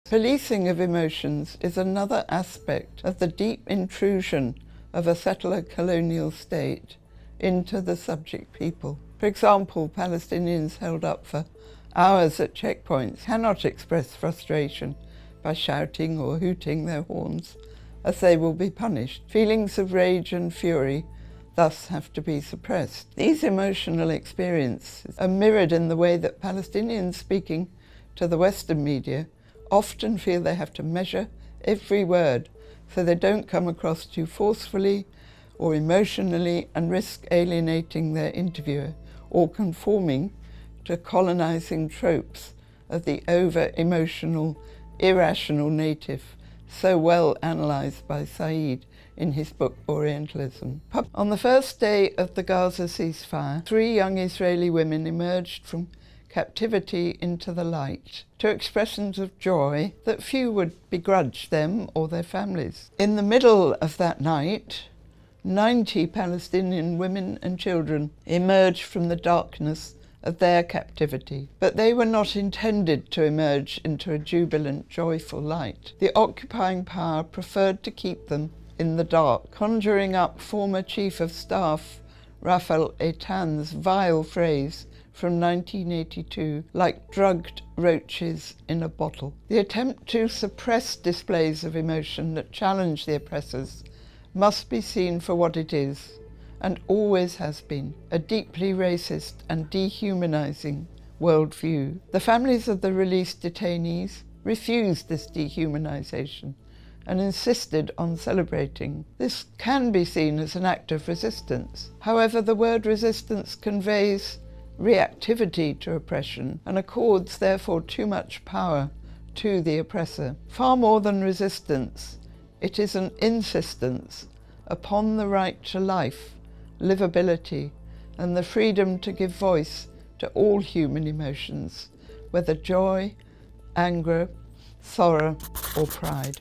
Policing of emotions is another aspect of the deep intrusion of a settler colonial state into the subject people. For example, Palestinians held up for hours at checkpoints cannot express frustration by shouting or hooting their horns, as they will be punished. Feelings of rage and fury thus have to be suppressed. These emotional experiences are mirrored in the way that Palestinians speaking to the Western media often feel they have to measure every word so they don't come across too forcefully or emotionally and risk alienating their interviewer or conforming to colonizing tropes of the over-emotional, irrational native, so well analysed by Said in his book Orientalism. On the first day of the Gaza ceasefire, 3 young Israeli women emerged from captivity into the light, to expressions of joy that few would begrudge them or their families. In the middle of that night, 90 Palestinian women and children emerged from the darkness of their captivity, but they were not intended to emerge into a jubilant, joyful light. The occupying power preferred to keep them in the dark, conjuring up former Chief of Staff Raphael Eitan's vile phrase from 1982, like drugged roaches in a bottle. The attempt to suppress displays of emotion that challenge the oppressors must be seen for what it is, and always has been, a deeply racist and dehumanizing worldview. The families of the released detainees refused this dehumanization and insisted on celebrating. This can be seen as an act of resistance. However, the word resistance conveys reactivity to oppression and accords therefore too much power to the oppressor. Far more than resistance, it is an insistence upon the right to life, livability, and the freedom to give voice to all human emotions, whether joy, anger, sorrow, or pride.